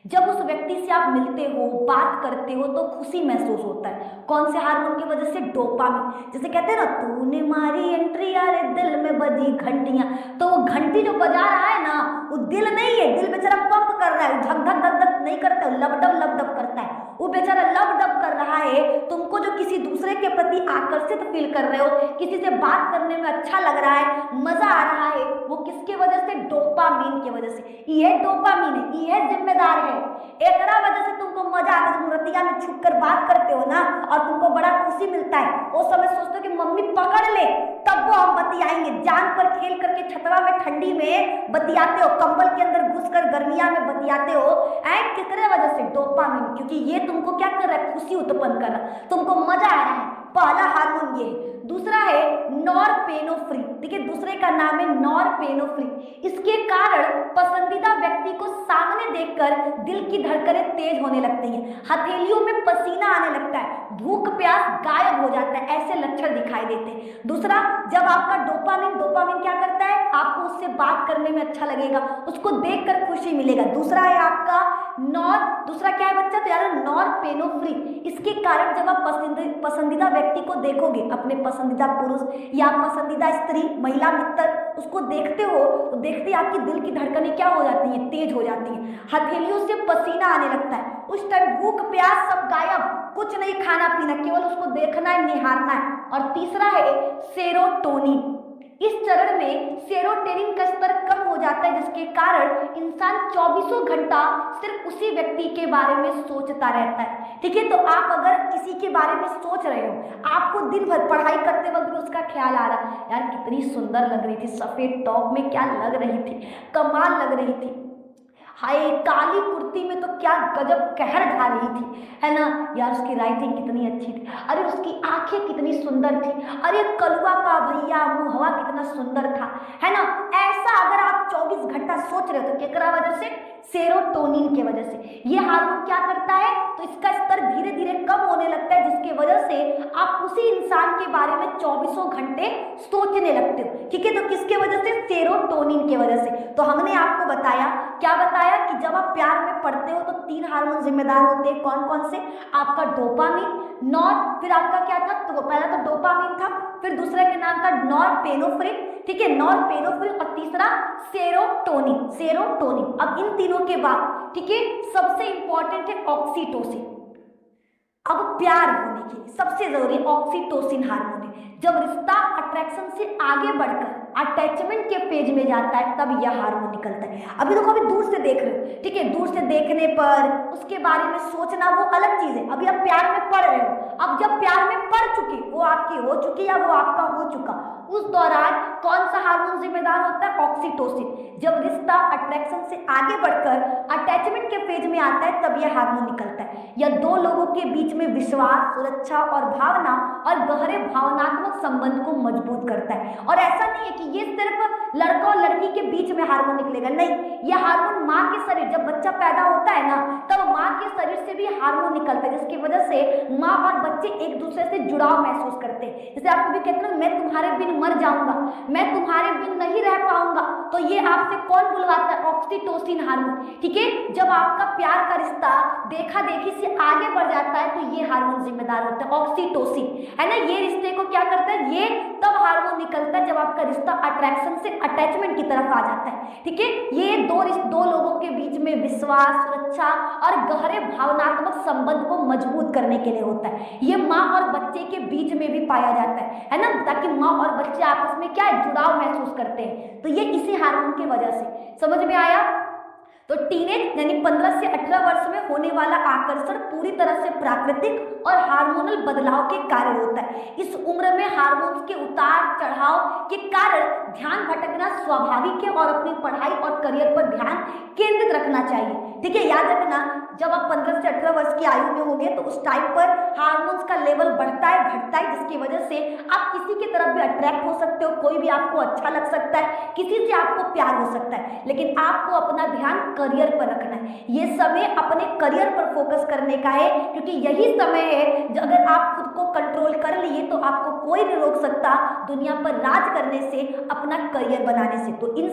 जब उस व्यक्ति से आप मिलते हो, बात करते हो तो खुशी महसूस होता है। कौन से हार्मोन की वजह से? डोपामिन। जैसे कहते हैं ना, तूने मारी एंट्री यारे दिल में बजी घंटियां, तो वो घंटी जो बजा रहा है ना, वो दिल नहीं है, दिल बेचारा पंप कर रहा है, धक धक धक धक नहीं करता है, लब डब करता है, वो बेचारा लब डब कर रहा है। तुमको जो किसी दूसरे के प्रति आकर्षित फील कर रहे हो, किसी से बात करने में अच्छा लग रहा है, मजा आ रहा है, वो किसके वजह से? डोपामिन की वजह से। ये डोपामिन है, ये जिम्मेदार है। एकरा वजह से तुमको मजा आता है, तुम रतिया में छुप कर बात करते हो ना, और तुमको बड़ा खुशी मिलता है। वो समय सोचते हो कि मम्मी पकड़ ले, तब वो हम बतियाएंगे। जान पर खेल करके छतवा में ठंडी में बतियाते हो, कंबल के अंदर घुसकर गर्मिया में बतियाते हो। किसके वजह से? डोपामिन। क्योंकि ये तुमको क्या कर रहा है? खुशी उत्पन्न कर रहा है, तुमको मजा आ रहा है। पहला हार्मोन ये है। दूसरा है नॉरपेनोफ्रिन। देखिए, दूसरे का नाम है नॉरपेनोफ्रिन। इसके कारण पसंदीदा व्यक्ति को सामने देखकर दिल की धड़कनें तेज होने लगती हैं, हथेलियों में पसीना आने लगता है, भूख प्यास गायब हो जाता है, ऐसे लक्षण दिखाई देते हैं। दूसरा, जब आपका डोपामिन क्या करता है? आपको उससे बात करने में अच्छा लगेगा, उसको देखकर खुशी मिलेगा। दूसरा है आपका दूसरा क्या है बच्चा? तो यार नॉरपेनोफ्रिन। इसके कारण जब आप पसंदीदा व्यक्ति को देखोगे, अपने पसंदीदा पुरुष या पसंदीदा स्त्री, महिला मित्र, उसको देखते हो तो देखते ही आपकी दिल की धड़कनें क्या हो जाती हैं? तेज हो जाती हैं, हथेलियों से पसीना आने लगता है। उस टाइम भूख प्यास सब गायब, कुछ नहीं खाना पीना, केवल उसको देखना है, निहारना है। और तीसरा है सेरोटोनिन। इस चरण में सेरोटोनिन का स्तर कम हो जाता है, जिसके कारण इंसान 24 घंटा सिर्फ उसी व्यक्ति के बारे में सोचता रहता है। ठीक है, तो आप अगर किसी के बारे में सोच रहे हो, आपको दिन भर पढ़ाई करते वक्त भी उसका ख्याल आ रहा, यार कितनी सुंदर लग रही थी, सफेद टॉप में क्या लग रही थी, कमाल लग रही थी, हाय काली कुर्ती में तो क्या गजब कहर ढा रही थी, है ना यार, उसकी राइटिंग कितनी अच्छी थी, अरे उसकी आंखें कितनी सुंदर थी, अरे कलवा का भैया मुहवा कितना सुंदर था, है ना। ऐसा अगर आप 24 घंटा सोच रहे हो तो क्या वजह से? सेरोटोनिन के वजह से। ये हार्मोन क्या करता है? तो इसका स्तर धीरे धीरे कम होने लगता है, जिसकी वजह से आप उसी इंसान के बारे में 24 घंटे सोचने लगते हो। ठीक है, तो किसके वजह से? सेरोटोनिन की वजह से। तो हमने आपको बताया, क्या बताया कि जब आप प्यार में पड़ते हो तो 3 हार्मोन जिम्मेदार होते हैं। कौन कौन से? आपका डोपामिन, फिर आपका क्या था? तो पहला तो डोपामिन था, फिर दूसरा के नाम था नॉरपेनोफ्रिन। ठीक है, नॉरपेनोफ्रिन, और तीसरा सेरोटोनिन। अब इन तीनों के बाद, ठीक है, सबसे इंपॉर्टेंट है ऑक्सीटोसिन। अब प्यार होने के लिए सबसे जरूरी ऑक्सीटोसिन हार्मोन है। जब रिश्ता अट्रैक्शन से आगे बढ़कर अटैचमेंट के पेज में जाता है, तब यह हार्मोन निकलता है। अभी देखो, अभी दूर से देख रहे हो, ठीक है, दूर से देखने पर उसके बारे में सोचना वो अलग चीज है। अभी आप प्यार में पड़ रहे हो, अब जब प्यार में पड़ चुकी, वो आपकी हो चुकी या वो आपका हो चुका, उस दौरान कौन सा हार्मोन जिम्मेदार होता है? ऑक्सीटोसिन। जब रिश्ता अट्रैक्शन से आगे बढ़कर अटैचमेंट के पेज में आता है, तब यह हार्मोन निकलता है। यह दो लोगों के बीच में विश्वास, सुरक्षा और भावना और गहरे भावनात्मक संबंध को मजबूत करता है। और ऐसा नहीं है कि ये सिर्फ लड़का और लड़की के बीच में हार्मोन निकलेगा, नहीं, यह हार्मोन माँ के शरीर, जब बच्चा पैदा होता है ना, तब माँ के शरीर से भी हार्मोन निकलता है, जिसकी वजह से माँ और बच्चे एक दूसरे से जुड़ाव महसूस करते हैं। जैसे आप कभी कहते हो, मैं तुम्हारे बिन मर जाऊंगा, मैं तुम्हारे बिन नहीं रह पाऊंगा, तो ये आपसे कौन बुलवाता है? Oxytocin hormone. ठीक है, जब आपका प्यार का रिश्ता देखा देखी से आगे बढ़ जाता है, तो ये हार्मोन जिम्मेदार होता है, ऑक्सीटोसिन, है ना। ये रिश्ते को क्या करता है? ये तब हार्मोन निकलता है जब आपका रिश्ता अट्रैक्शन से अटैचमेंट की तरफ आ जाता है। ठीक है, ये दो लोगों के बीच में विश्वास, सुरक्षा और गहरे भावनात्मक संबंध को मजबूत करने के लिए होता है। ये माँ और बच्चे के बीच में भी पाया जाता है ना, ताकि माँ और बच्चे आपस में क्या है? जुड़ाव महसूस करते हैं। तो ये इसी हार्मोन की वजह से। समझ में आया? तो टीनेज यानी 15 से 18 वर्ष में होने वाला आकर्षण पूरी तरह से प्राकृतिक और हार्मोनल बदलाव के कारण होता है। इस उम्र में हार्मोन्स के उतार चढ़ाव के कारण ध्यान भटकना स्वाभाविक है, और अपनी पढ़ाई और करियर पर ध्यान केंद्रित रखना चाहिए। ठीक है, याद रखना, जब आप 15 से 18 वर्ष की आयु में होंगे तो उस टाइम पर हार्मोन्स का लेवल बढ़ता है, घटता है, जिसकी वजह से आप किसी की तरफ भी अट्रैक्ट हो सकते हो, कोई भी आपको अच्छा लग सकता है, किसी से आपको प्यार हो सकता है, लेकिन आपको अपना ध्यान करियर पर रखना है। ये समय अपने करियर पर फोकस करने का है, क्योंकि यही समय है जो अगर आप खुद को कंट्रोल कर लिए तो आपको कोई नहीं रोक सकता दुनिया पर राज करने से, अपना करियर बनाने से। तो इन